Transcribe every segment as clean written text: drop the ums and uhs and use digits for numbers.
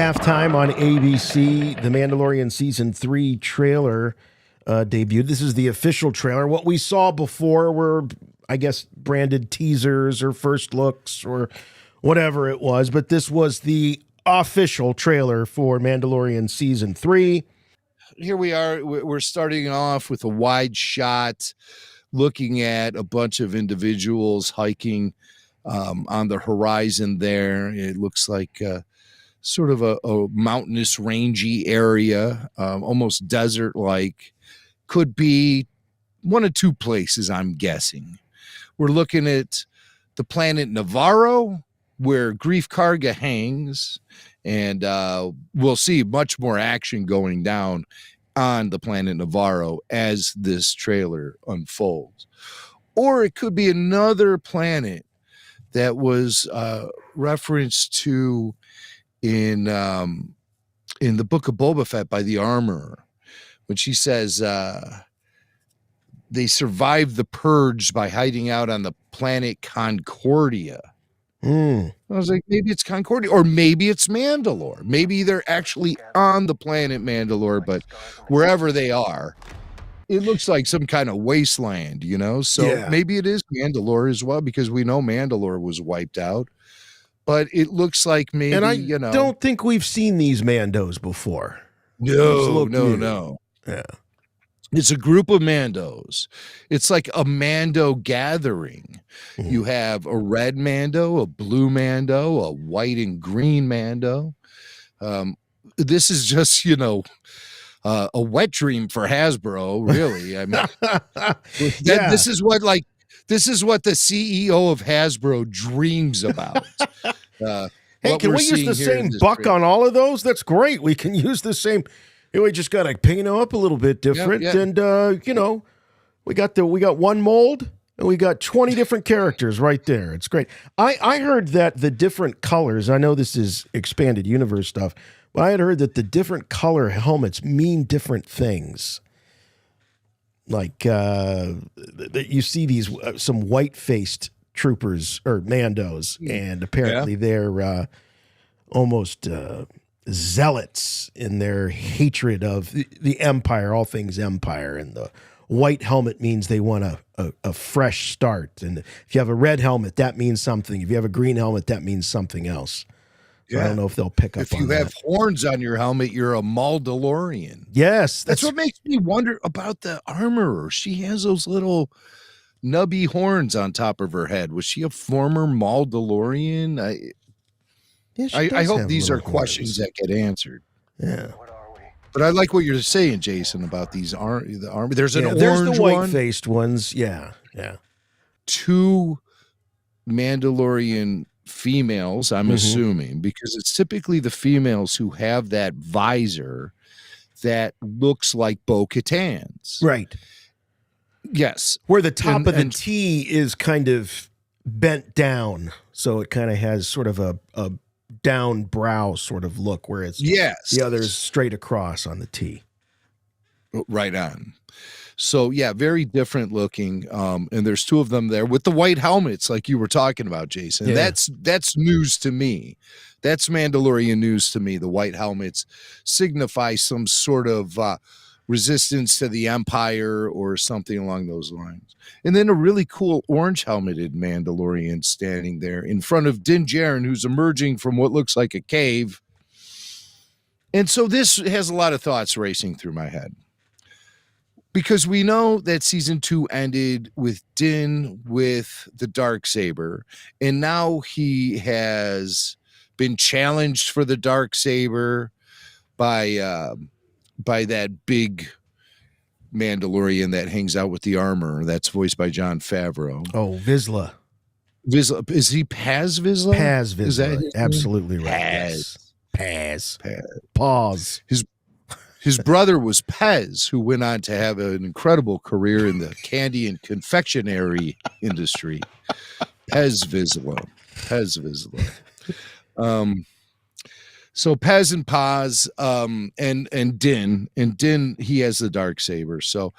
halftime on ABC. The Mandalorian Season 3 trailer debuted. This is the official trailer. What we saw before were, I guess, branded teasers or first looks or whatever it was. But this was the official trailer for Mandalorian Season 3. Here we are. We're starting off with a wide shot looking at a bunch of individuals hiking on the horizon there. It looks like sort of a mountainous, rangy area, almost desert-like. Could be one of two places, I'm guessing. We're looking at the planet Navarro, where Grief Karga hangs, and we'll see much more action going down on the planet Navarro as this trailer unfolds. Or it could be another planet that was referenced to in the Book of Boba Fett by the Armorer, when she says they survived the purge by hiding out on the planet Concordia. I was like, maybe it's Concordia, or maybe it's Mandalore. Maybe they're actually on the planet Mandalore, but wherever they are, it looks like some kind of wasteland, you know? So maybe it is Mandalore as well, because we know Mandalore was wiped out. But it looks like maybe, and I don't think we've seen these Mandos before. No. Yeah. It's a group of Mandos. It's like a Mando gathering. You have a red Mando, a blue Mando, a white and green Mando. This is just, a wet dream for Hasbro, really. I mean, this is what the CEO of Hasbro dreams about. Hey, can we use the same buck on all of those? That's great. We can use the same. We just got to paint them up a little bit different. Yeah. And, we got one mold and we got 20 different characters right there. It's great. I heard that the different colors, I know this is expanded universe stuff, but I had heard that the different color helmets mean different things. Like that you see these some white-faced troopers or Mandos, and apparently they're almost zealots in their hatred of the Empire, all things Empire. And the white helmet means they want a fresh start. And if you have a red helmet, that means something. If you have a green helmet, that means something else. So I don't know if they'll pick up on that. If you have horns on your helmet, you're a Mandalorian. Yes. That's what makes me wonder about the Armorer. She has those little nubby horns on top of her head. Was she a former Mandalorian? I hope these are questions that get answered. Yeah. But I like what you're saying, Jason, about these the armor. There's an orange there's the one. white-faced ones. Yeah. Two Mandalorian females, I'm assuming, because it's typically the females who have that visor that looks like Bo-Katan's. Right. Yes. Where the top of the T is kind of bent down. So it kind of has sort of a down brow sort of look, where it's the other's straight across on the T. Right on. So very different looking. And there's two of them there with the white helmets, like you were talking about, Jason. Yeah. That's news to me. That's Mandalorian news to me. The white helmets signify some sort of resistance to the Empire or something along those lines. And then a really cool orange helmeted Mandalorian standing there in front of Din Djarin, who's emerging from what looks like a cave. And so this has a lot of thoughts racing through my head, because we know that season 2 ended with Din with the Darksaber, and now he has been challenged for the Darksaber by that big Mandalorian that hangs out with the armor. That's voiced by Jon Favreau. Oh, Vizsla. Is he Paz Vizsla? Paz Vizsla. Is that absolutely right. Paz. Yes. Paz. His brother was Pez, who went on to have an incredible career in the candy and confectionery industry. Pez Vizsla. So Pez and Paz, and Din, he has the Darksaber. So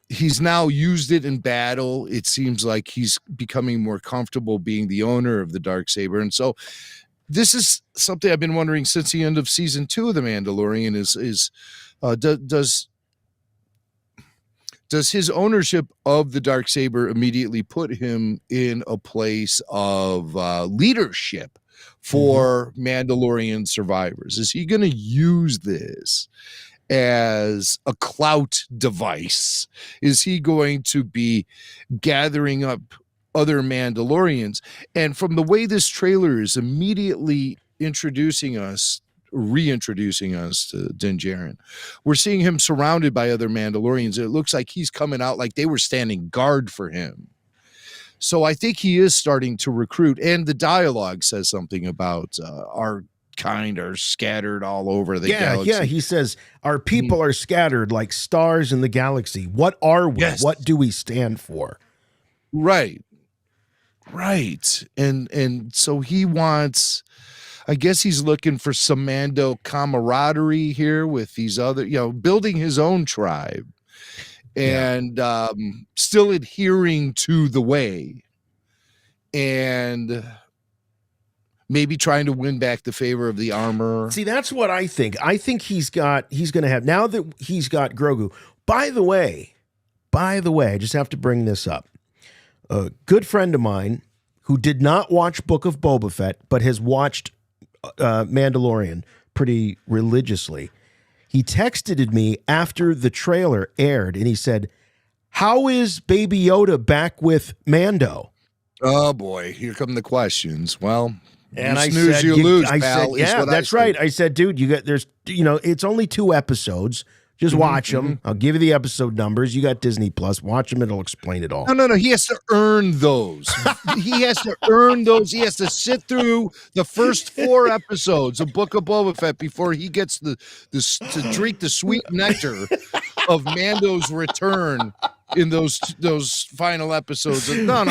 he's now used it in battle. It seems like he's becoming more comfortable being the owner of the Darksaber. And so this is something I've been wondering since the end of season 2 of The Mandalorian does his ownership of the Darksaber immediately put him in a place of leadership for Mandalorian survivors? Is he going to use this as a clout device? Is he going to be gathering up other Mandalorians? And from the way this trailer is immediately reintroducing us to Din Djarin, we're seeing him surrounded by other Mandalorians. It looks like he's coming out like they were standing guard for him. So I think he is starting to recruit, and the dialogue says something about our kind are scattered all over the galaxy. Yeah, he says our people are scattered like stars in the galaxy. What are we? Yes. What do we stand for? Right. And so he wants, I guess he's looking for some Mando camaraderie here with these other, building his own tribe and still adhering to the way, and maybe trying to win back the favor of the armor. See, that's what I think. I think he's going to have, now that he's got Grogu. By the way, I just have to bring this up. A good friend of mine who did not watch Book of Boba Fett, but has watched Mandalorian pretty religiously. He texted me after the trailer aired, and he said, "How is Baby Yoda back with Mando?" Oh boy, here come the questions. Well, and you I snooze, said, you lose, pal, yeah, that's right. I said, dude, it's only 2 episodes. Just watch them. I'll give you the episode numbers. You got Disney Plus. Watch them. It'll explain it all. No. He has to earn those. He has to earn those. He has to sit through the first 4 episodes of Book of Boba Fett before he gets to drink the sweet nectar of Mando's return in those final episodes. No.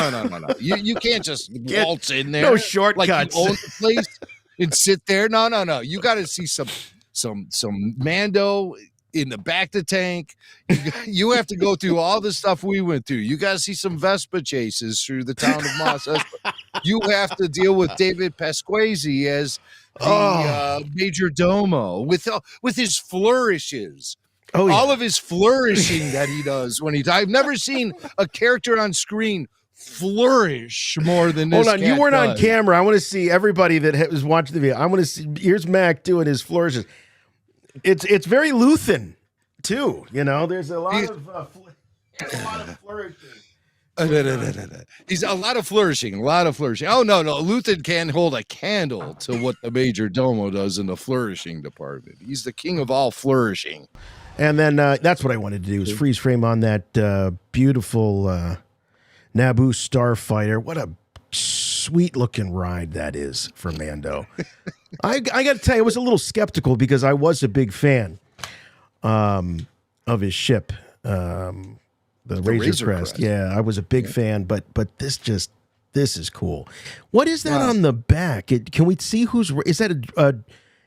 You can't just waltz in there. No shortcuts. Like you own the place and sit there. No. You got to see some Mando in the back of the tank. You have to go through all the stuff we went through. You got to see some Vespa chases through the town of Mos Espa. You have to deal with David Pasquesi as the Major Domo with his flourishes. Oh, yeah. All of his flourishing that he does when I've never seen a character on screen flourish more than this. Hold on, you weren't does. on camera. I want to see everybody that was watching the video. I want to see. Here's Mac doing his flourishes. It's very Luthen too. There's a lot of flourishing. He's a lot of flourishing. Oh no, Luthen can't hold a candle to what the Major Domo does in the flourishing department. He's the king of all flourishing. And then that's what I wanted to do is freeze frame on that beautiful Naboo starfighter. What a sweet looking ride that is for Mando. I got to tell you, I was a little skeptical because I was a big fan of his ship, the Razor Crest. Yeah, I was a big fan, but this is cool. What is that on the back? Can we see is that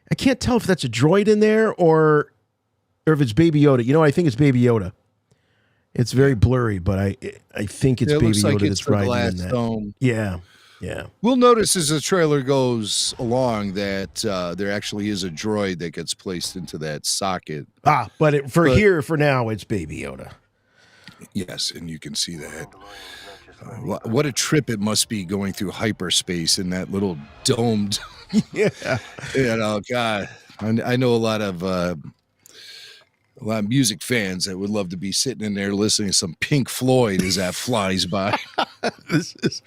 I can't tell if that's a droid in there or if it's Baby Yoda. I think it's Baby Yoda. It's very blurry, but I think it's Baby Yoda that's riding in that. Dome. Yeah. We'll notice as the trailer goes along that there actually is a droid that gets placed into that socket. But for now, it's Baby Yoda. Yes, and you can see that. What a trip it must be going through hyperspace in that little domed. Yeah. God, I know a lot of music fans that would love to be sitting in there listening to some Pink Floyd as that flies by. This is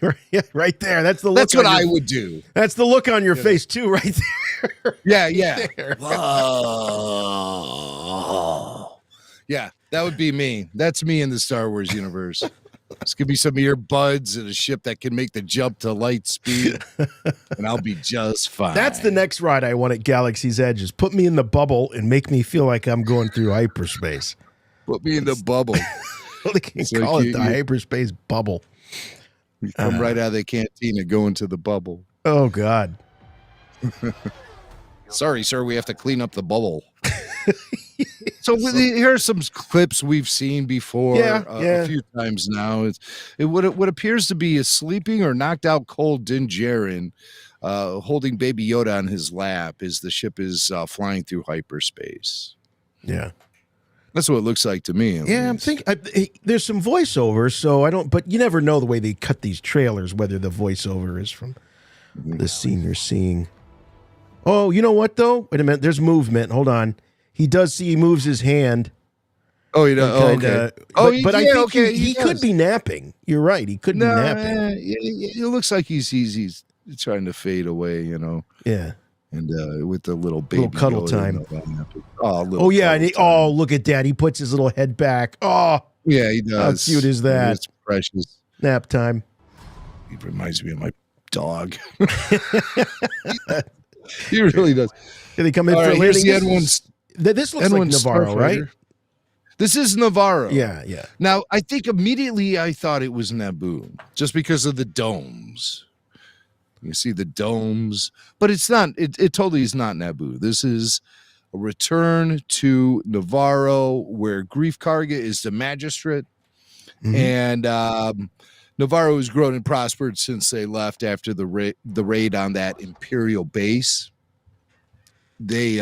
right there. That's the look. That's what I would do. That's the look on your face too, right there. Yeah. Yeah, that would be me. That's me in the Star Wars universe. This could be some earbuds and a ship that can make the jump to light speed, and I'll be just fine. That's the next ride I want at Galaxy's Edge is put me in the bubble and make me feel like I'm going through hyperspace. Put me in the bubble. They can call it the hyperspace bubble. You come right out of the cantina, go into the bubble. Oh, God. Sorry, sir, we have to clean up the bubble. So here are some clips we've seen before a few times now. What appears to be a sleeping or knocked out cold Din Djarin holding Baby Yoda on his lap as the ship is flying through hyperspace. Yeah. That's what it looks like to me. Yeah, I'm thinking there's some voiceover, so I don't. But you never know the way they cut these trailers whether the voiceover is from the scene you're seeing. Oh, you know what though? Wait a minute. There's movement. Hold on. He moves his hand. Oh, you know. Okay. But I think he could be napping. You're right. He could be napping. It looks like he's trying to fade away. You know. Yeah. And with the little baby cuddle Yoda, time. And look at that. He puts his little head back. Oh, yeah, he does. How cute is that? It's precious. Nap time. He reminds me of my dog. He really does. Did he come in for a landing? This looks like Navarro, right? This is Navarro. Yeah. Now, I think immediately I thought it was Naboo, just because of the domes. You see the domes, but it's not. It totally is not Naboo. This is a return to Navarro, where Greef Karga is the magistrate, and Navarro has grown and prospered since they left after the raid on that Imperial base. They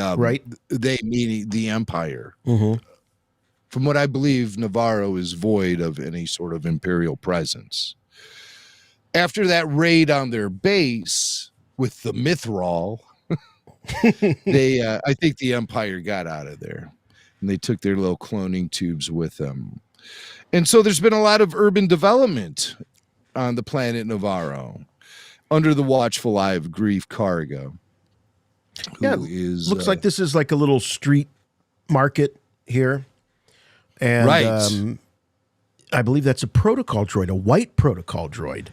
meaning the Empire. From what I believe, Navarro is void of any sort of Imperial presence. After that raid on their base with the Mithril, I think the Empire got out of there, and they took their little cloning tubes with them. And so there's been a lot of urban development on the planet Navarro under the watchful eye of Greef Karga. Looks like this is like a little street market here. And I believe that's a protocol droid, a white protocol droid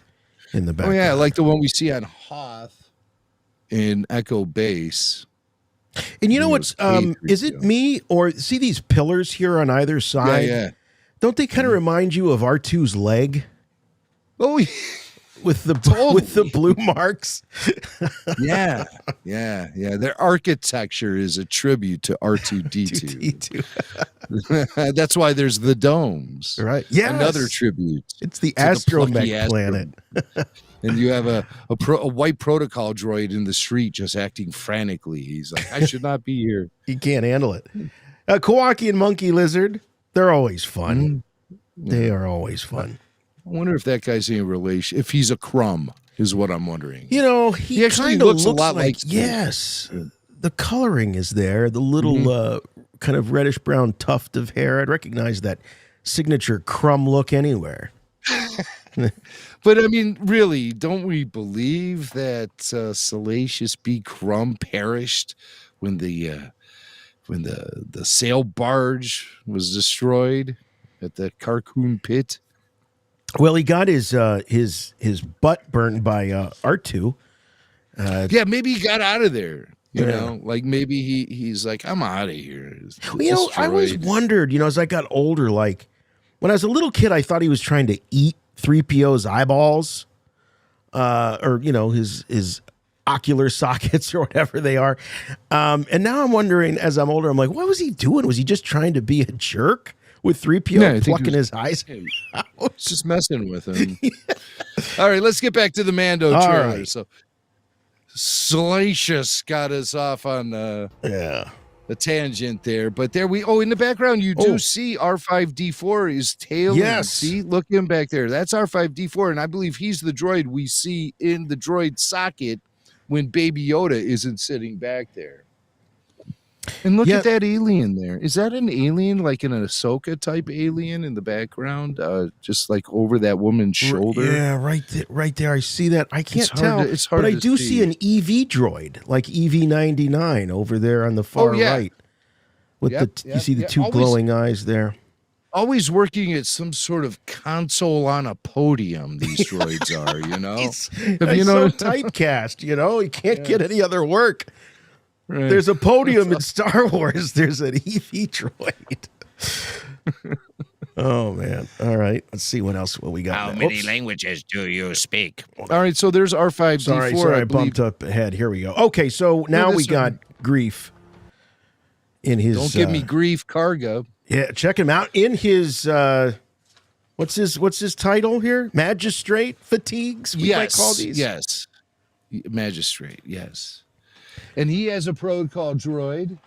in the background. Oh, yeah, like the one we see on Hoth in Echo Base. And you know what's, is it me or see these pillars here on either side? Yeah. Don't they kind of remind you of R2's leg? Oh, with the blue marks. Yeah. Their architecture is a tribute to R2D2. That's why there's the domes. Right. Yeah. Another tribute. It's the astromech planet. And you have a white protocol droid in the street just acting frantically. He's like, I should not be here. He can't handle it. Kawaki and Monkey Lizard, they're always fun. They are always fun. I wonder if that guy's any relation. If he's a Crumb, is what I'm wondering. You know, he actually looks a lot like yes. The coloring is there. The little kind of reddish brown tuft of hair. I'd recognize that signature Crumb look anywhere. But I mean, really, don't we believe that Salacious B. Crumb perished when the sail barge was destroyed at the Carcoon Pit? Well, he got his butt burned by R2. Yeah, maybe he got out of there. You know, like maybe he's like, I'm out of here. Well, you know, I always wondered, as I got older, like when I was a little kid, I thought he was trying to eat 3PO's eyeballs, or his ocular sockets or whatever they are. And now I'm wondering, as I'm older, I'm like, what was he doing? Was he just trying to be a jerk with 3PO plucking his eyes? Just messing with him. All right, let's get back to the Mando trailer. Right. So Salacious got us off on a tangent there, but there in the background you do see R5D4 is tailing. Yes. See, look him back there. That's R5D4, and I believe he's the droid we see in the droid socket when Baby Yoda isn't sitting back there. And look at that alien there. Is that an alien, like an Ahsoka type alien in the background, just like over that woman's shoulder? Yeah, right there. I see that. I can't tell, but I do see an EV droid, like EV99 over there on the far right. With you see the two glowing eyes there. Always working at some sort of console on a podium. These droids are, He's so typecast. He can't get any other work. Right. There's a podium in Star Wars. There's an EV droid. Oh, man. All right. Let's see what we got. How many languages do you speak? All right. So there's R5D4. Sorry, I bumped up ahead. Here we go. Okay. So now we got Greef. in his. Don't give me grief, Karga. Yeah, check him out in his. What's his title here? Magistrate fatigues. We might call these. Yes, magistrate. Yes, and he has a protocol droid,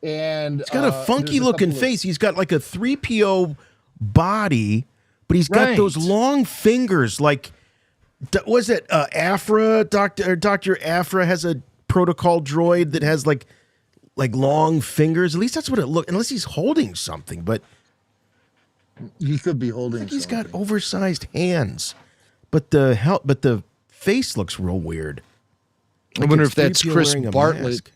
and he's got a funky looking face. He's got like a 3PO body, but he's got those long fingers. Like, was it Afra? Dr. Afra has a protocol droid that has like long fingers. At least that's what it looked. Unless he's holding something, but he could be holding. He's got oversized hands, but the face looks real weird. I wonder if that's Chris Bartlett.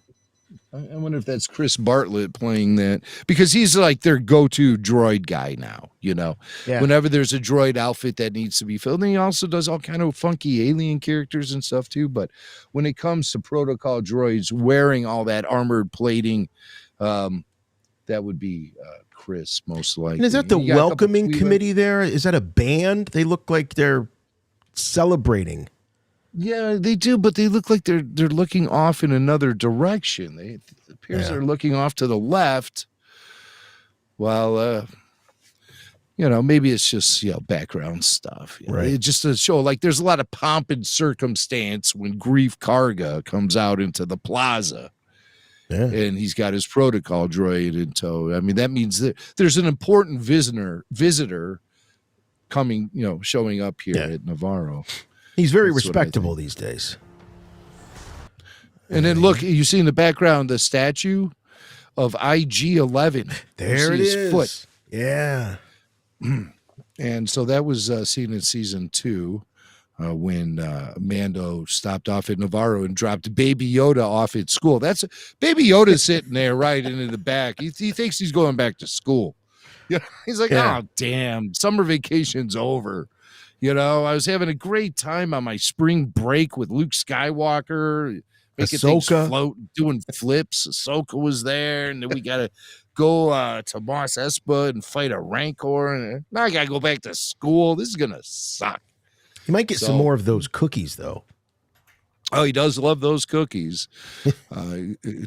I wonder if that's Chris Bartlett playing that, because he's like their go-to droid guy now, whenever there's a droid outfit that needs to be filled. And he also does all kind of funky alien characters and stuff too. But when it comes to protocol droids wearing all that armored plating, that would be Chris most likely. And is that the welcoming committee there? Is that a band? They look like they're celebrating. Yeah, they do, but they look like they're looking off in another direction. It appears they're looking off to the left. Well, maybe it's just background stuff. Right. Just to show like there's a lot of pomp and circumstance when Grief Karga comes out into the plaza. Yeah. And he's got his protocol droid in tow. I mean, that means that there's an important visitor coming, showing up here at Navarro. He's very respectable these days. And then look, you see in the background the statue of IG-11. There it is. His foot. Yeah. And so that was seen in season 2 when Mando stopped off at Navarro and dropped Baby Yoda off at school. That's Baby Yoda sitting there right in the back. He thinks he's going back to school. He's like, oh, damn, summer vacation's over. I was having a great time on my spring break with Luke Skywalker, making things float, doing flips. Ahsoka was there, and then we got to go to Mos Espa and fight a Rancor. And now I got to go back to school. This is going to suck. You might get some more of those cookies, though. Oh, he does love those cookies.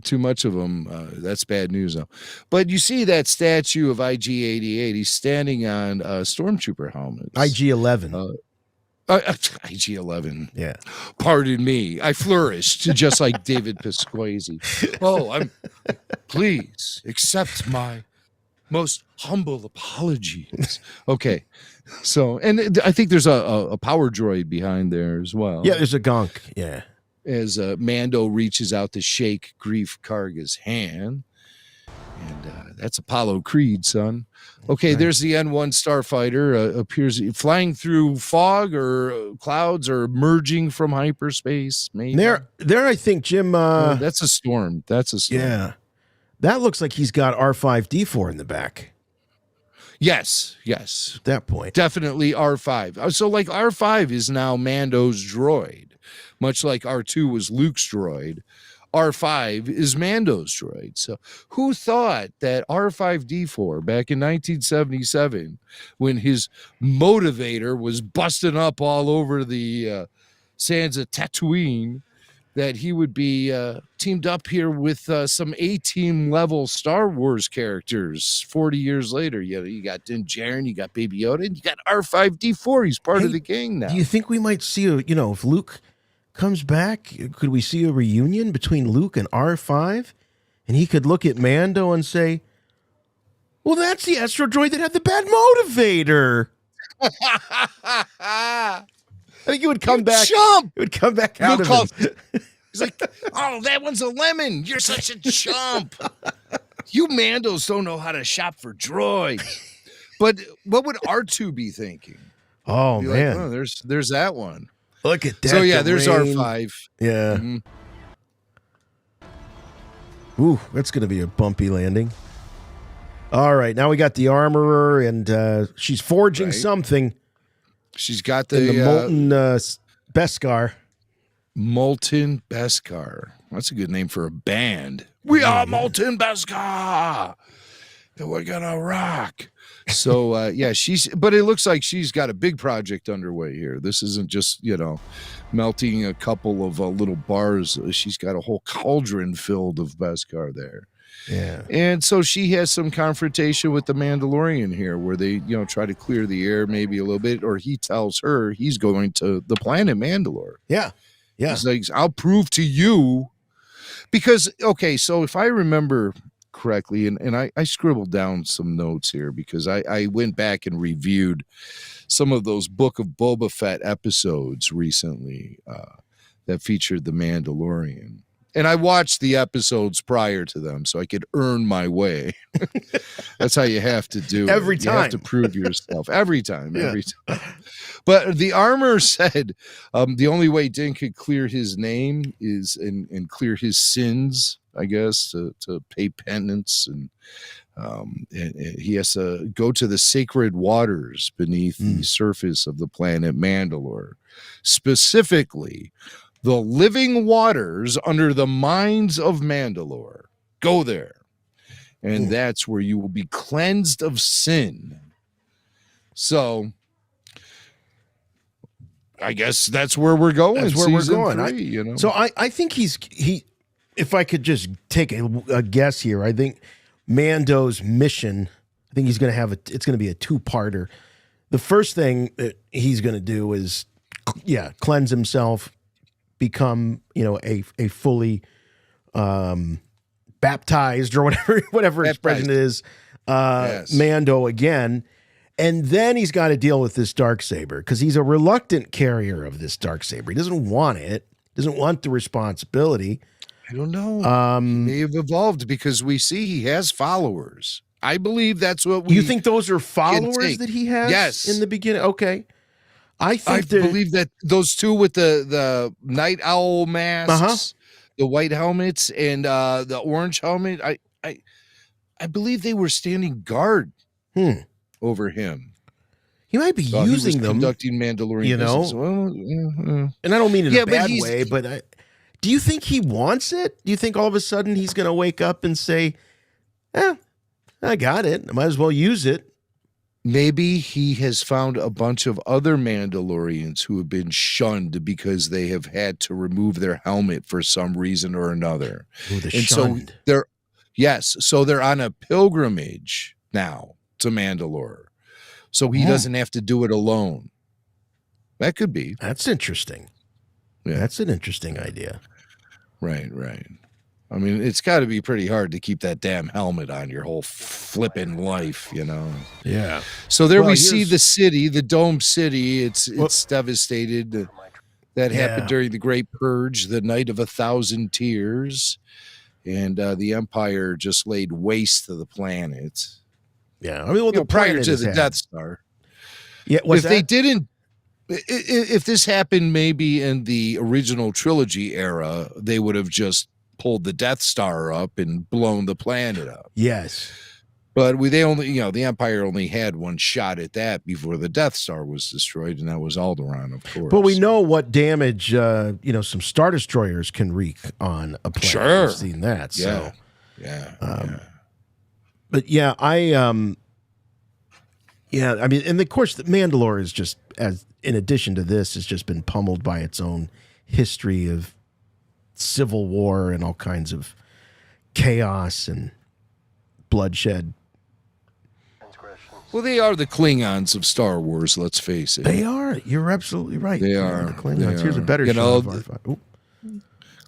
Too much of them. That's bad news, though. But you see that statue of IG-88. He's standing on stormtrooper helmets. IG-11. IG-11. Yeah. Pardon me. I flourished just like David Pasquazi. Please accept my most humble apologies. Okay. So, and I think there's a power droid behind there as well. Yeah, there's a gonk. Yeah. As Mando reaches out to shake Grief Karga's hand. And that's Apollo Creed, son. Okay, there's the N1 starfighter. Appears flying through fog or clouds or merging from hyperspace. Maybe. There, I think, Jim. That's a storm. Yeah. That looks like he's got R5D4 in the back. Yes. At that point. Definitely R5. So like R5 is now Mando's droid, much like R2 was Luke's droid. R5 is Mando's droid. So who thought that R5D4 back in 1977, when his motivator was busting up all over the sands of Tatooine, that he would be teamed up here with some A-team level Star Wars characters 40 years later. You got Din Djarin, you got Baby Yoda, and you got R5D4. He's part of the gang now. Do you think we might see if Luke comes back, could we see a reunion between Luke and R5? And he could look at Mando and say, well, that's the astro droid that had the bad motivator. I think it would come back. Chump! It would come back out of him. He's like, oh, that one's a lemon. You're such a chump. You Mandos don't know how to shop for droid. But what would R2 be thinking? Oh, be man. Like, oh, there's that one. Look at that. So, yeah, there's R5. Yeah. Mm-hmm. Ooh, that's going to be a bumpy landing. All right, now we got the armorer, and she's forging something. She's got the molten Beskar. Molten Beskar. That's a good name for a band. We are Molten Beskar. And we're gonna rock. So but it looks like she's got a big project underway here. This isn't just, melting a couple of little bars. She's got a whole cauldron filled of Beskar there. Yeah. And so she has some confrontation with the Mandalorian here where they, try to clear the air maybe a little bit, or he tells her he's going to the planet Mandalore. Yeah. Yeah. He's like, I'll prove to you. Because, okay, so if I remember correctly, and I scribbled down some notes here because I went back and reviewed some of those Book of Boba Fett episodes recently that featured the Mandalorian. And I watched the episodes prior to them so I could earn my way. That's how you have to do Every it. time. You have to prove yourself. Every time. Yeah. Every time. But the armor said the only way Din could clear his name is and clear his sins, I guess, to pay penance. And he has to go to the sacred waters beneath the surface of the planet Mandalore. Specifically, the living waters under the mines of Mandalore. Go there. And that's where you will be cleansed of sin. So I guess that's where we're going. That's where we're going. Three, So I think he, if I could just take a guess here, I think Mando's mission, I think he's going to have it's going to be a two-parter. The first thing that he's going to do is, cleanse himself, become, a fully baptized or whatever expression it is, Yes. Mando again. And then he's got to deal with this Darksaber because he's a reluctant carrier of this Darksaber. He doesn't want it. Doesn't want the responsibility. I don't know. He may have evolved because we see he has followers. I believe that's what we. You think those are followers that he has? Yes. In the beginning? Okay. I believe that those two with the night owl masks, the white helmets, and the orange helmet. I believe they were standing guard over him. He might be using them, conducting Mandalorian business. Well, and I don't mean in a bad way, but do you think he wants it? Do you think all of a sudden he's going to wake up and say, I got it. I might as well use it. Maybe he has found a bunch of other Mandalorians who have been shunned because they have had to remove their helmet for some reason or another. Ooh, shunned. So they're on a pilgrimage now to Mandalore. So he doesn't have to do it alone. That could be. That's interesting. Yeah. That's an interesting idea. Right. I mean, it's got to be pretty hard to keep that damn helmet on your whole flipping life, Yeah. So there we see the city, the domed city. It's devastated. That happened during the Great Purge, the Night of 1,000 Tears, and the Empire just laid waste to the planet. Yeah, I mean, prior to the Death Star. Yeah, if this happened maybe in the original trilogy era, they would have just pulled the Death Star up and blown the planet up. Yes. But the Empire only had one shot at that before the Death Star was destroyed, and that was Alderaan, of course. But we know what damage, some Star Destroyers can wreak on a planet. Sure. We've seen that. Yeah. So. Yeah. But I mean, and of course, the Mandalore is just, in addition to this, has just been pummeled by its own history of civil war and all kinds of chaos and bloodshed. Well, they are the Klingons of Star Wars, let's face it. They are. You're absolutely right. They are. The Klingons. Here's a better shot of our.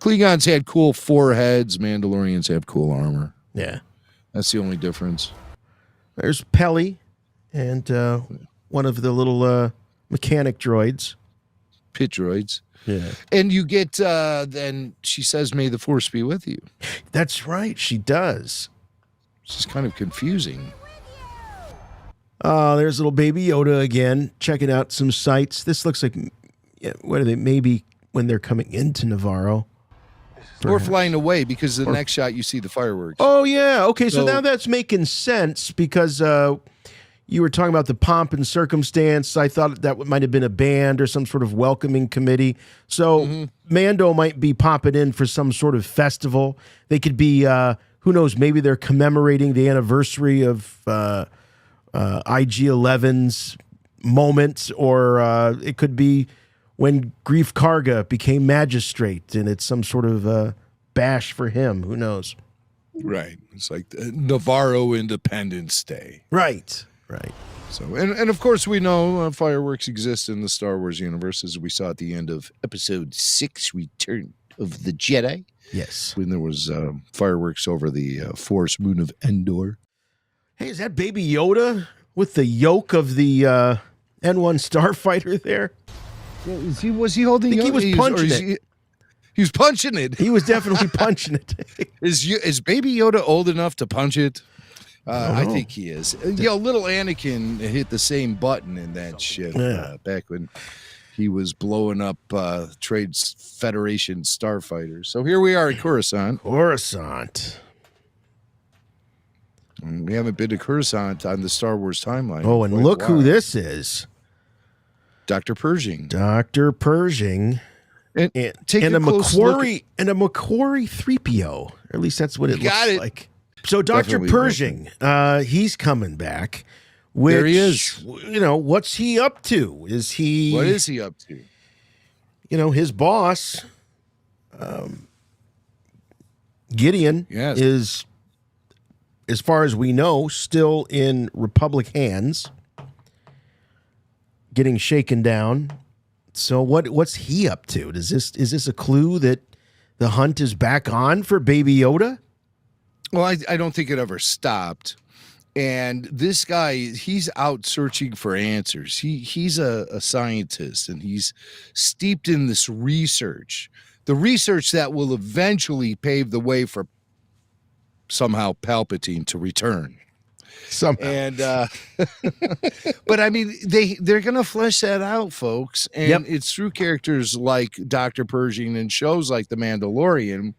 Klingons had cool foreheads. Mandalorians have cool armor. Yeah. That's the only difference. There's Pelly and one of the little mechanic droids. Pit droids. Yeah. And you get, then she says, "May the Force be with you." That's right. She does. It's just kind of confusing. There's little baby Yoda again, checking out some sights. This looks like, what are they? Maybe when they're coming into Navarro. Or flying away, because the next shot you see the fireworks. Oh, yeah. Okay, so now that's making sense because you were talking about the pomp and circumstance. I thought that might have been a band or some sort of welcoming committee. So Mando might be popping in for some sort of festival. They could be, who knows, maybe they're commemorating the anniversary of IG-11's moment, or it could be when Grief Karga became magistrate, and it's some sort of bash for him. Who knows? Right. It's like the Navarro Independence Day. Right. So, and of course, we know fireworks exist in the Star Wars universe, as we saw at the end of Episode 6, Return of the Jedi. Yes. When there was fireworks over the forest moon of Endor. Hey, is that Baby Yoda with the yoke of the N1 starfighter there? Yeah, was he holding? I think he was punching it. He was punching it. He was definitely punching it. Is Baby Yoda old enough to punch it? I think he is. Little Anakin hit the same button in that shit back when he was blowing up Trade Federation starfighters. So here we are at Coruscant. We haven't been to Coruscant on the Star Wars timeline. Oh, and look who this is. Dr. Pershing. Dr. Pershing. And a Macquarie 3PO. Or at least that's what it looks like. So Dr. Pershing, he's coming back. There he is. What's he up to? What is he up to? His boss, Gideon, is, as far as we know, still in Republic hands, getting shaken down. So what's he up to? Is this a clue that the hunt is back on for Baby Yoda? Well, I don't think it ever stopped. And this guy, he's out searching for answers. He's a scientist, and he's steeped in this research, the research that will eventually pave the way for somehow Palpatine to return. Somehow. And but I mean, they're gonna flesh that out, folks. And it's through characters like Dr. Pershing and shows like The Mandalorian,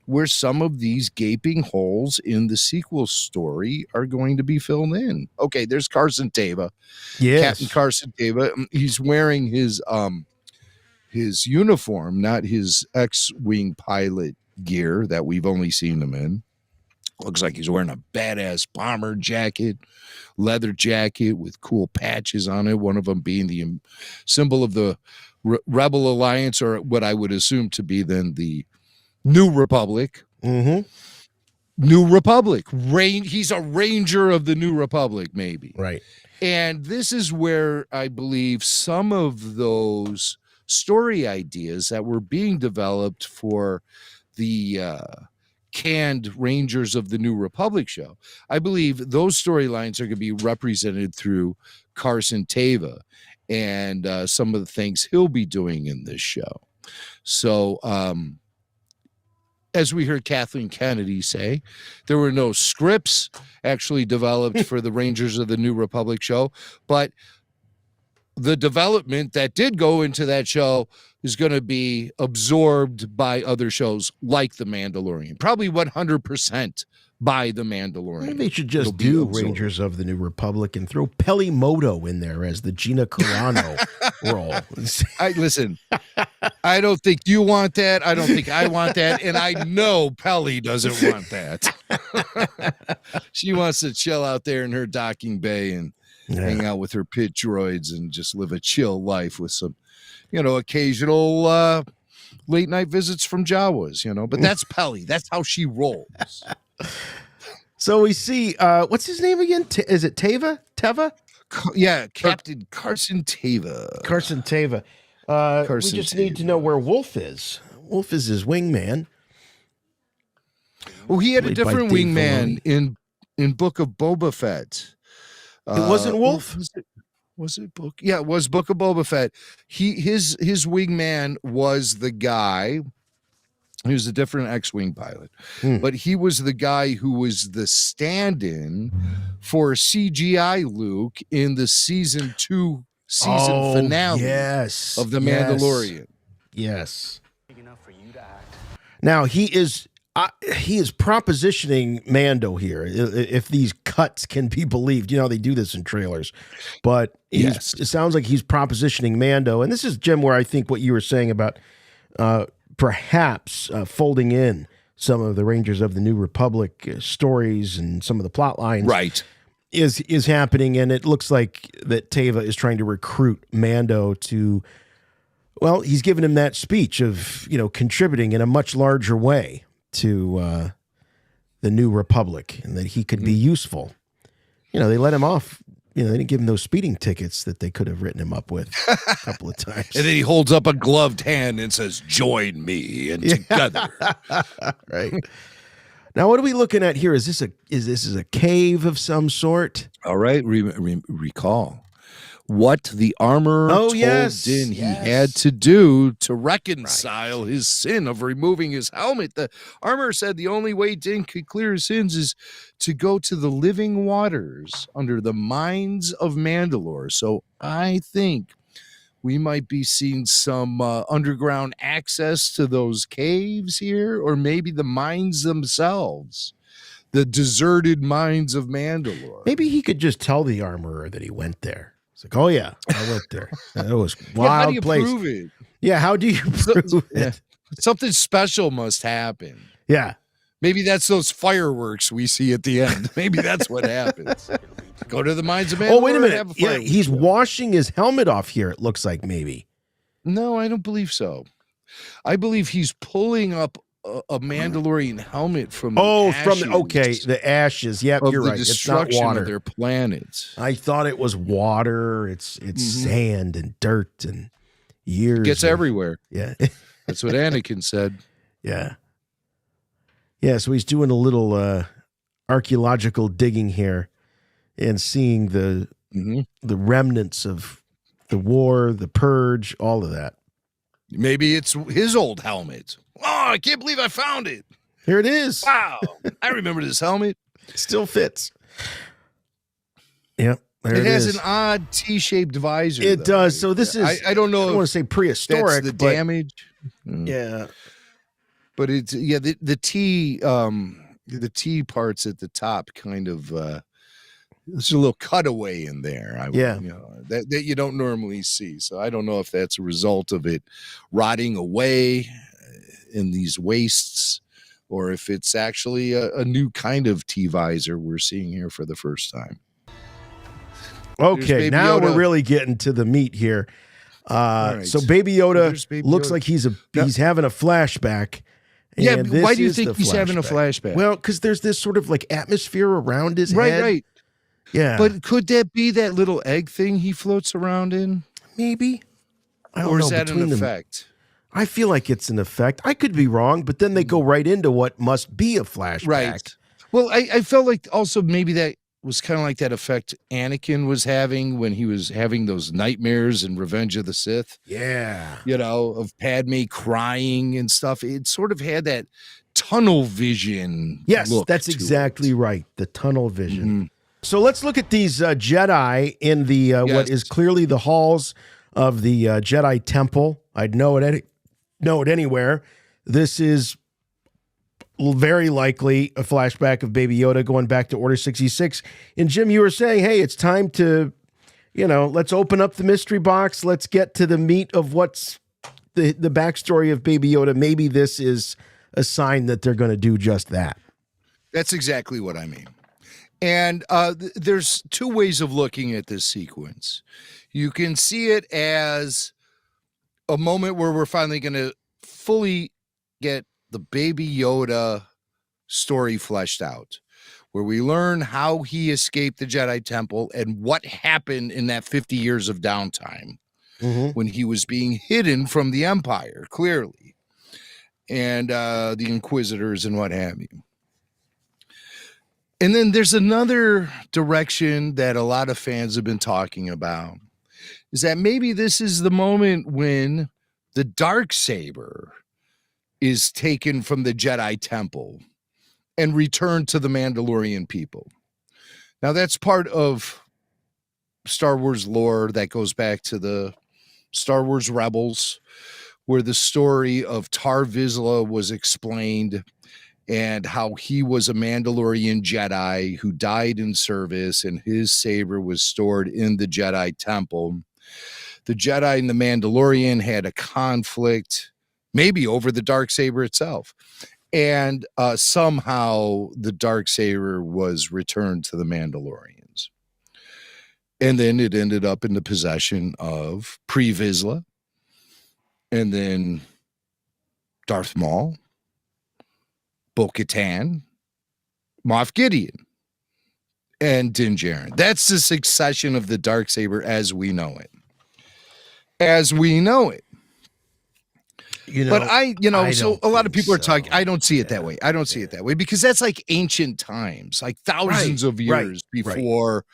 where some of these gaping holes in the sequel story are going to be filled in. Okay, there's Carson Teva. Yes. Captain Carson Teva. He's wearing his uniform, not his X-Wing pilot gear that we've only seen him in. Looks like he's wearing a badass bomber jacket, leather jacket with cool patches on it, one of them being the symbol of the Rebel Alliance, or what I would assume to be then the New Republic. Mm-hmm. New Republic. He's a ranger of the New Republic, maybe. Right. And this is where I believe some of those story ideas that were being developed for the canned Rangers of the New Republic show, I believe those storylines are going to be represented through Carson Teva and some of the things he'll be doing in this show. So, as we heard Kathleen Kennedy say, there were no scripts actually developed for the Rangers of the New Republic show, but the development that did go into that show is going to be absorbed by other shows like The Mandalorian, probably 100% by The Mandalorian. Maybe they should just do Rangers of the New Republic and throw Peli Moto in there as the Gina Carano role. Listen, I don't think you want that. I don't think I want that. And I know Peli doesn't want that. She wants to chill out there in her docking bay and hang out with her pit droids and just live a chill life with some, occasional late night visits from Jawas, but that's Peli. That's how she rolls. So we see, what's his name again? Is it Teva? Captain Carson Teva. Carson Teva. We just need to know where Wolf is. Wolf is his wingman. Well, he had a different wingman in Book of Boba Fett. It wasn't Wolf? Was it Book? Yeah, it was Book of Boba Fett. His wingman was the guy. He was a different X-Wing pilot, but he was the guy who was the stand-in for CGI Luke in the season 2 finale of The Mandalorian. Yes. Now he is propositioning Mando here, if these cuts can be believed. They do this in trailers, but it sounds like he's propositioning Mando. And this is, Jim, where I think what you were saying about perhaps folding in some of the Rangers of the New Republic stories and some of the plot lines is happening. And it looks like that Teva is trying to recruit Mando to, well, he's given him that speech of, contributing in a much larger way to the New Republic and that he could be useful. You know, they let him off. You know, they didn't give him those speeding tickets that they could have written him up with a couple of times. And then he holds up a gloved hand and says, "Join me," and together. Right. Now, what are we looking at here? Is this a cave of some sort? All right, recall what the armor told Din he had to do to reconcile his sin of removing his helmet. The armor said the only way Din could clear his sins is to go to the living waters under the mines of Mandalore. So I think we might be seeing some underground access to those caves here, or maybe the mines themselves. The deserted mines of Mandalore. Maybe he could just tell the armorer that he went there. It's like, oh yeah, I went there. It was wild how do you place. prove it? Yeah, how do you prove it? Something special must happen. Yeah. Maybe that's those fireworks we see at the end. Maybe that's what happens. Go to the mines of Mandalore. Oh, wait a minute. Yeah, he's washing his helmet off here, it looks like maybe. No, I don't believe so. I believe he's pulling up a Mandalorian helmet from the ashes the ashes. Yep, you're right. It's not water. Of their planet. I thought it was water. It's sand and dirt and years. Gets everywhere. Yeah. That's what Anakin said. Yeah. Yeah, so he's doing a little archaeological digging here and seeing the remnants of the war, the purge, all of that. Maybe it's his old helmet. Oh, I can't believe I found it. Here it is. Wow. I remember this helmet. It still fits. Yep. It has an odd T-shaped visor. It does. So this is, I don't know. I don't want to say prehistoric. That's the damage. Yeah. But it's, the T parts at the top kind of, there's a little cutaway in there. That you don't normally see. So I don't know if that's a result of it rotting away in these wastes, or if it's actually a new kind of T-visor we're seeing here for the first time. Okay, now we're really getting to the meat here. Right. So Baby Yoda looks like he's having a flashback. Yeah, why do you think he's having a flashback? Well, because there's this sort of like atmosphere around his head. Right. Yeah. But could that be that little egg thing he floats around in? Maybe. I don't know. Or is that an effect? I feel like it's an effect. I could be wrong, but then they go right into what must be a flashback. Right. Well, I felt like also maybe that was kind of like that effect Anakin was having when he was having those nightmares in Revenge of the Sith. Yeah. Of Padme crying and stuff. It sort of had that tunnel vision. Yes, look that's exactly right. The tunnel vision. So let's look at these Jedi in the what is clearly the halls of the Jedi Temple. I'd know it anywhere. This is very likely a flashback of Baby Yoda going back to Order 66. And Jim, you were saying, hey, it's time to, let's open up the mystery box. Let's get to the meat of what's the backstory of Baby Yoda. Maybe this is a sign that they're going to do just that. That's exactly what I mean. And there's two ways of looking at this sequence. You can see it as a moment where we're finally going to fully get the Baby Yoda story fleshed out, where we learn how he escaped the Jedi Temple and what happened in that 50 years of downtime when he was being hidden from the Empire, clearly, and the Inquisitors and what have you. And then there's another direction that a lot of fans have been talking about, is that maybe this is the moment when the Darksaber is taken from the Jedi Temple and returned to the Mandalorian people. Now, that's part of Star Wars lore that goes back to the Star Wars Rebels, where the story of Tar Vizsla was explained and how he was a Mandalorian Jedi who died in service, and his saber was stored in the Jedi Temple. The Jedi and the Mandalorian had a conflict, maybe over the Darksaber itself. And somehow the Darksaber was returned to the Mandalorians. And then it ended up in the possession of Pre-Vizsla, and then Darth Maul, Bo-Katan, Moff Gideon, and Din Djarin. That's the succession of the Darksaber as we know it. As we know it. But so a lot of people are talking. I don't see it that way. I don't see it that way because that's like ancient times, like thousands of years before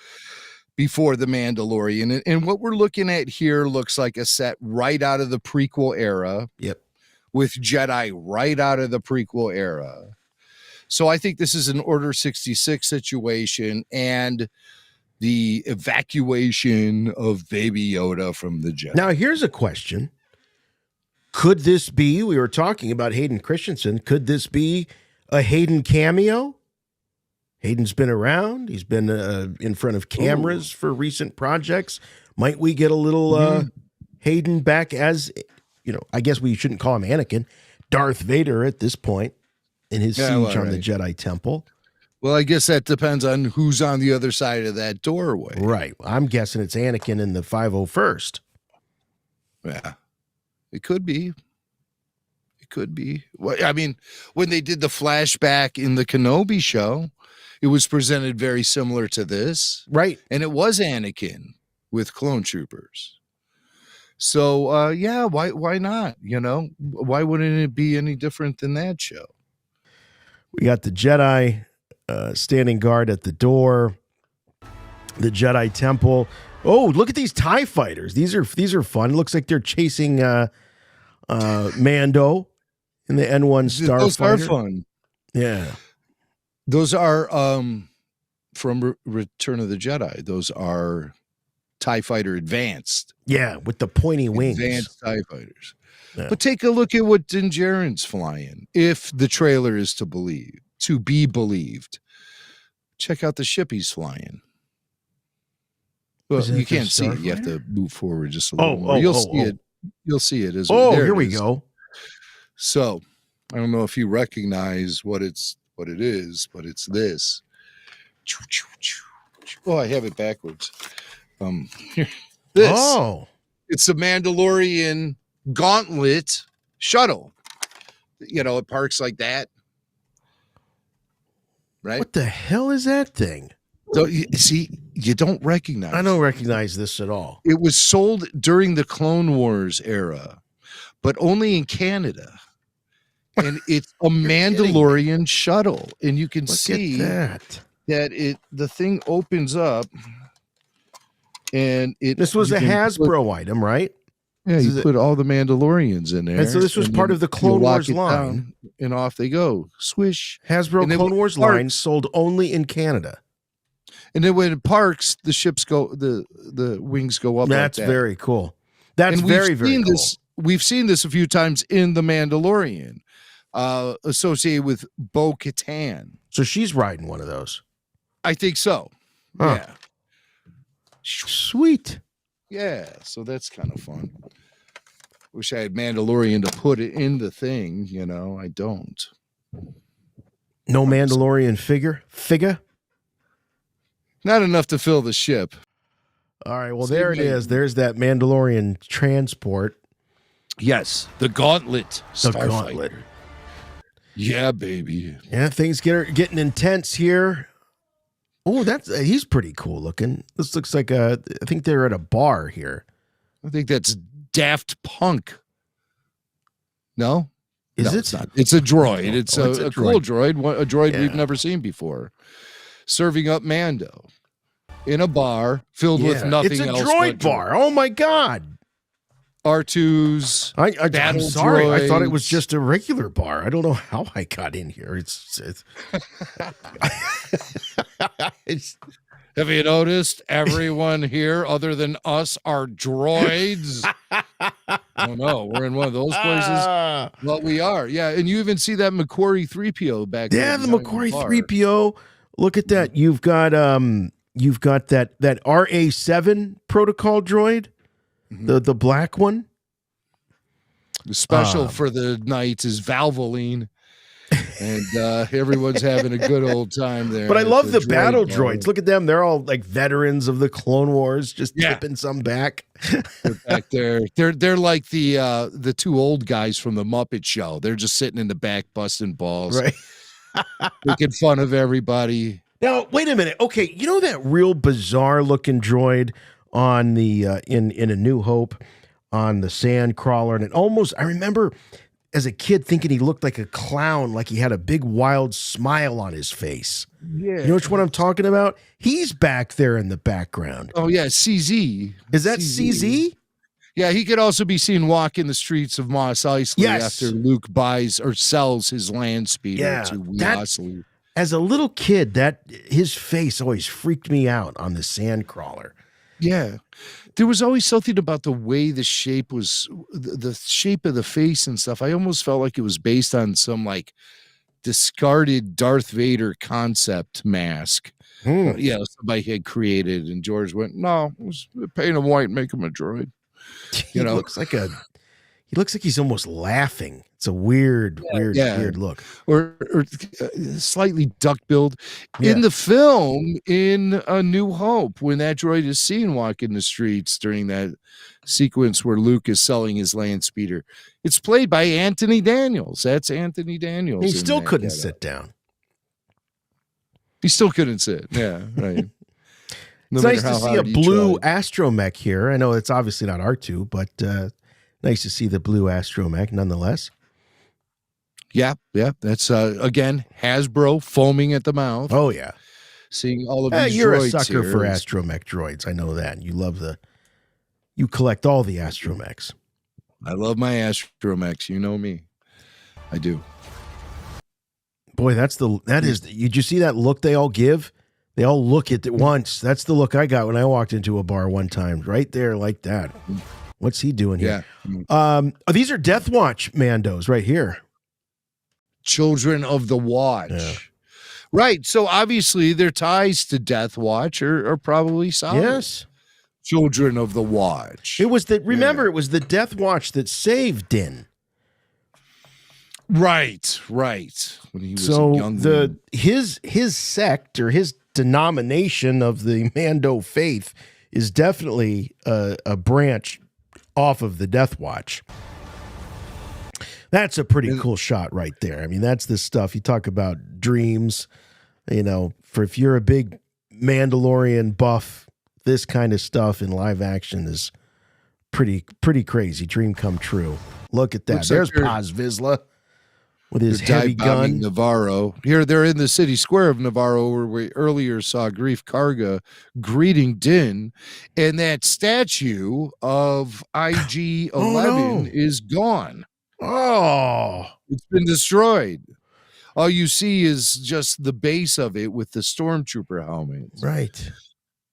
the Mandalorian. And what we're looking at here looks like a set right out of the prequel era. Yep. With Jedi right out of the prequel era. So I think this is an Order 66 situation and the evacuation of Baby Yoda from the Jedi. Now, here's a question. Could this be, we were talking about Hayden Christensen, could this be a Hayden cameo? Hayden's been around. He's been in front of cameras for recent projects. Might we get a little Hayden back as, I guess we shouldn't call him Anakin, Darth Vader at this point in his siege on the Jedi Temple. Well, I guess that depends on who's on the other side of that doorway. Right. I'm guessing it's Anakin in the 501st. Yeah. It could be. It could be. Well, I mean, when they did the flashback in the Kenobi show, it was presented very similar to this. Right. And it was Anakin with clone troopers. So, why not? Why wouldn't it be any different than that show? We got the Jedi standing guard at the door, the Jedi Temple. Oh, look at these TIE fighters. These are fun. Looks like they're chasing Mando in the N1 Starfighter. Those are fun. Yeah. Those are from Return of the Jedi. Those are TIE Fighter Advanced. Yeah, with the pointy wings. Advanced TIE Fighters. Yeah. But take a look at what Din Djarin's flying. If the trailer is to be believed. Check out the ship he's flying. Well, you can't see it. You have to move forward just a little more. You'll see it. You'll see it as well. Oh, here we go. So, I don't know if you recognize what it is, but it's this. Oh, I have it backwards. This. Oh. It's a Mandalorian gauntlet shuttle. It parks like that. Right? What the hell is that thing? So you don't recognize it. I don't recognize this at all. It was sold during the Clone Wars era, but only in Canada. And it's a Mandalorian shuttle. And you can see that the thing opens up and this was a Hasbro item, right? Yeah, you put all the Mandalorians in there. And so this was part of the Clone Wars line. And off they go. Swish. Hasbro Clone Wars line sold only in Canada. And then when it parks, the ships go, the wings go up. That's like that. very cool. That's very cool. We've seen this a few times in The Mandalorian, associated with Bo-Katan. So she's riding one of those. I think so. Huh. Yeah. Sweet. Yeah, so that's kind of fun. Wish I had Mandalorian to put it in the thing, I don't. No Mandalorian figure? Not enough to fill the ship. All right, well, there it is. There's that Mandalorian transport. Yes, the Gauntlet. The Gauntlet. Yeah, baby. Yeah, things getting intense here. Oh, he's pretty cool looking. This looks like I think they're at a bar here. I think that's Daft Punk. No? Is it? It's not. It's a droid. It's a cool droid. A droid we've never seen before. Serving up Mando in a bar filled with nothing else. It's a droid bar. Oh my God. R2's. I'm sorry. Droids. I thought it was just a regular bar. I don't know how I got in here. It's Have you noticed everyone here other than us are droids? Oh no, we're in one of those places. Well, we are. Yeah, and you even see that Macquarie 3PO back there. Yeah, the Macquarie 3PO. Look at that. You've got that RA7 protocol droid. The black one. The special for the night is Valvoline. And everyone's having a good old time there. But I love the battle droids. Look at them. They're all like veterans of the Clone Wars, just tipping some back. They're back there. They're like the two old guys from the Muppet Show. They're just sitting in the back busting balls. Right. making fun of everybody. Now, wait a minute. Okay, you know that real bizarre looking droid on the in A New Hope on the sand crawler, and I remember as a kid thinking he looked like a clown, like he had a big wild smile on his face. Yeah. You know which one I'm talking about? He's back there in the background. Oh yeah, CZ. Is that CZ? Yeah, he could also be seen walking the streets of Mos Eisley after Luke buys or sells his land speeder to Wee Eisley. As a little kid, his face always freaked me out on the sand crawler. Yeah. There was always something about the way the shape was, the shape of the face and stuff. I almost felt like it was based on some like discarded Darth Vader concept mask. Yeah, somebody had created, and George went, "No, let's paint him white and make him a droid." He looks like he's almost laughing. It's a weird look. Or slightly duck-billed. In the film, in A New Hope, when that droid is seen walking the streets during that sequence where Luke is selling his land speeder, it's played by Anthony Daniels. That's Anthony Daniels. He still couldn't sit down. He still couldn't sit. Yeah, right. It's nice to see a blue astromech here. I know it's obviously not R2, but nice to see the blue astromech nonetheless. Yeah. That's again Hasbro foaming at the mouth. Oh yeah, seeing all of these. You're droids a sucker here. for astromech droids. I know that. You collect all the astromechs. I love my astromechs. You know me. I do. Boy, did you see that look they all give? They all look at it once. That's the look I got when I walked into a bar one time, right there like that. What's he doing here? Yeah. These are Death Watch Mandos right here. Children of the Watch. Yeah. Right. So obviously their ties to Death Watch are probably solid. Yes. Children of the Watch. It was it was the Death Watch that saved Din. Right. When he was a young his sect or his denomination of the Mando faith is definitely a branch off of the Death Watch. That's a pretty cool shot right there. I mean, that's the stuff you talk about dreams, for if you're a big Mandalorian buff, this kind of stuff in live action is pretty crazy. Dream come true. Look at that. Looks There's like Paz Vizsla with his heavy gun. Navarro. Here they're in the city square of Navarro, where we earlier saw Grief Karga greeting Din, and that statue of IG-11 is gone. Oh, it's been destroyed. All you see is just the base of it with the stormtrooper helmets. Right.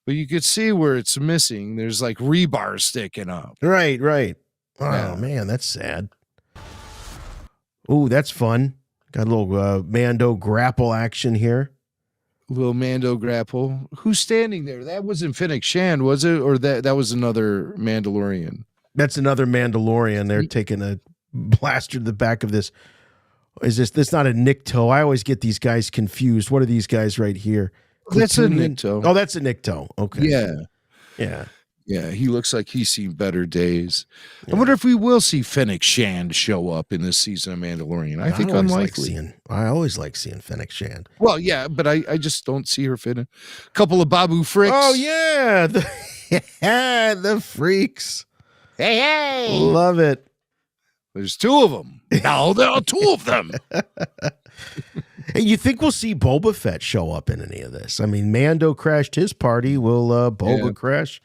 But you could see where it's missing. There's like rebar sticking up. Right. Oh, man, that's sad. Oh, that's fun. Got a little Mando grapple action here. Little Mando grapple. Who's standing there? That wasn't Fennec Shand, was it? Or that was another Mandalorian? That's another Mandalorian. They're taking a blaster to the back of this. Is this not a Nikto? I always get these guys confused. What are these guys right here? That's a Nikto. Oh, that's a Nikto. Okay. Yeah, he looks like he's seen better days. I wonder if we will see Fennec Shand show up in this season of Mandalorian. I think unlikely. I always like seeing Fennec Shand. Well, yeah, but I just don't see her fit in. A couple of Babu Fricks. Oh, yeah. The freaks. Hey. Love it. There's two of them. Now there are two of them. Hey, you think we'll see Boba Fett show up in any of this? I mean, Mando crashed his party. Will Boba crash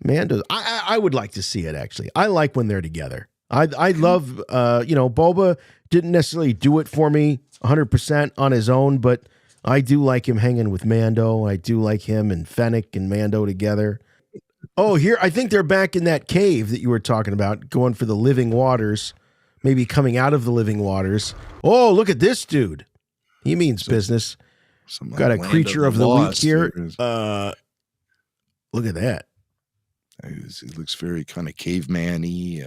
Mando? I would like to see it, actually. I like when they're together. I love, Boba didn't necessarily do it for me 100% on his own, but I do like him hanging with Mando. I do like him and Fennec and Mando together. Oh, here, I think they're back in that cave that you were talking about, going for the living waters, maybe coming out of the living waters. Oh, look at this dude. He means business. Got a creature of the week here. Look at that. It looks very kind of caveman-y,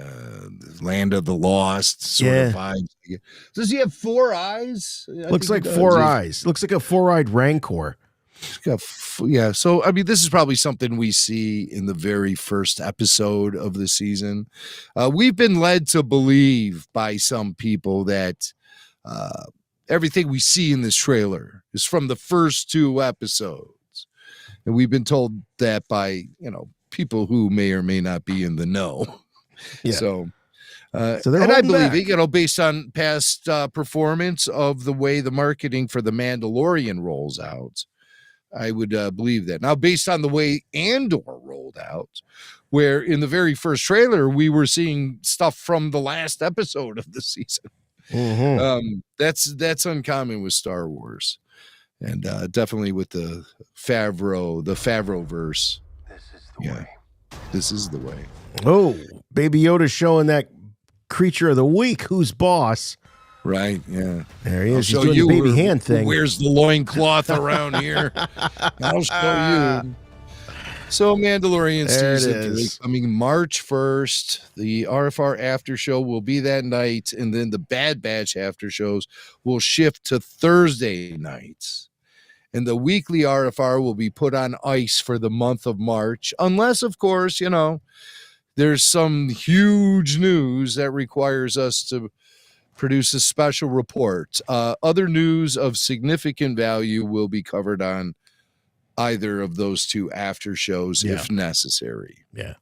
land of the lost sort of vibes. Does he have 4 eyes? Looks like 4 eyes. Looks like a 4-eyed Rancor. So I mean, this is probably something we see in the very first episode of the season. We've been led to believe by some people that everything we see in this trailer is from the first 2 episodes. And we've been told that by, people who may or may not be in the know. Yeah. So they're and I holding believe back. it, based on past performance of the way the marketing for the Mandalorian rolls out. I would believe that. Now, based on the way Andor rolled out, where in the very first trailer, we were seeing stuff from the last episode of the season. Mhm. That's uncommon with Star Wars. And definitely with the Favreau verse. This is the way. Oh, Baby Yoda showing that creature of the week, who's boss. Right, yeah. There he is. He's I'll show doing you the baby who hand thing. Where's the loincloth around here? I'll show you. So Mandalorian There it season 3 is. coming March 1st. The RFR after show will be that night, and then the Bad Batch after shows will shift to Thursday nights. And the weekly RFR will be put on ice for the month of March, unless, of course, there's some huge news that requires us to produce a special report. Other news of significant value will be covered on either of those 2 after shows if necessary. Yeah.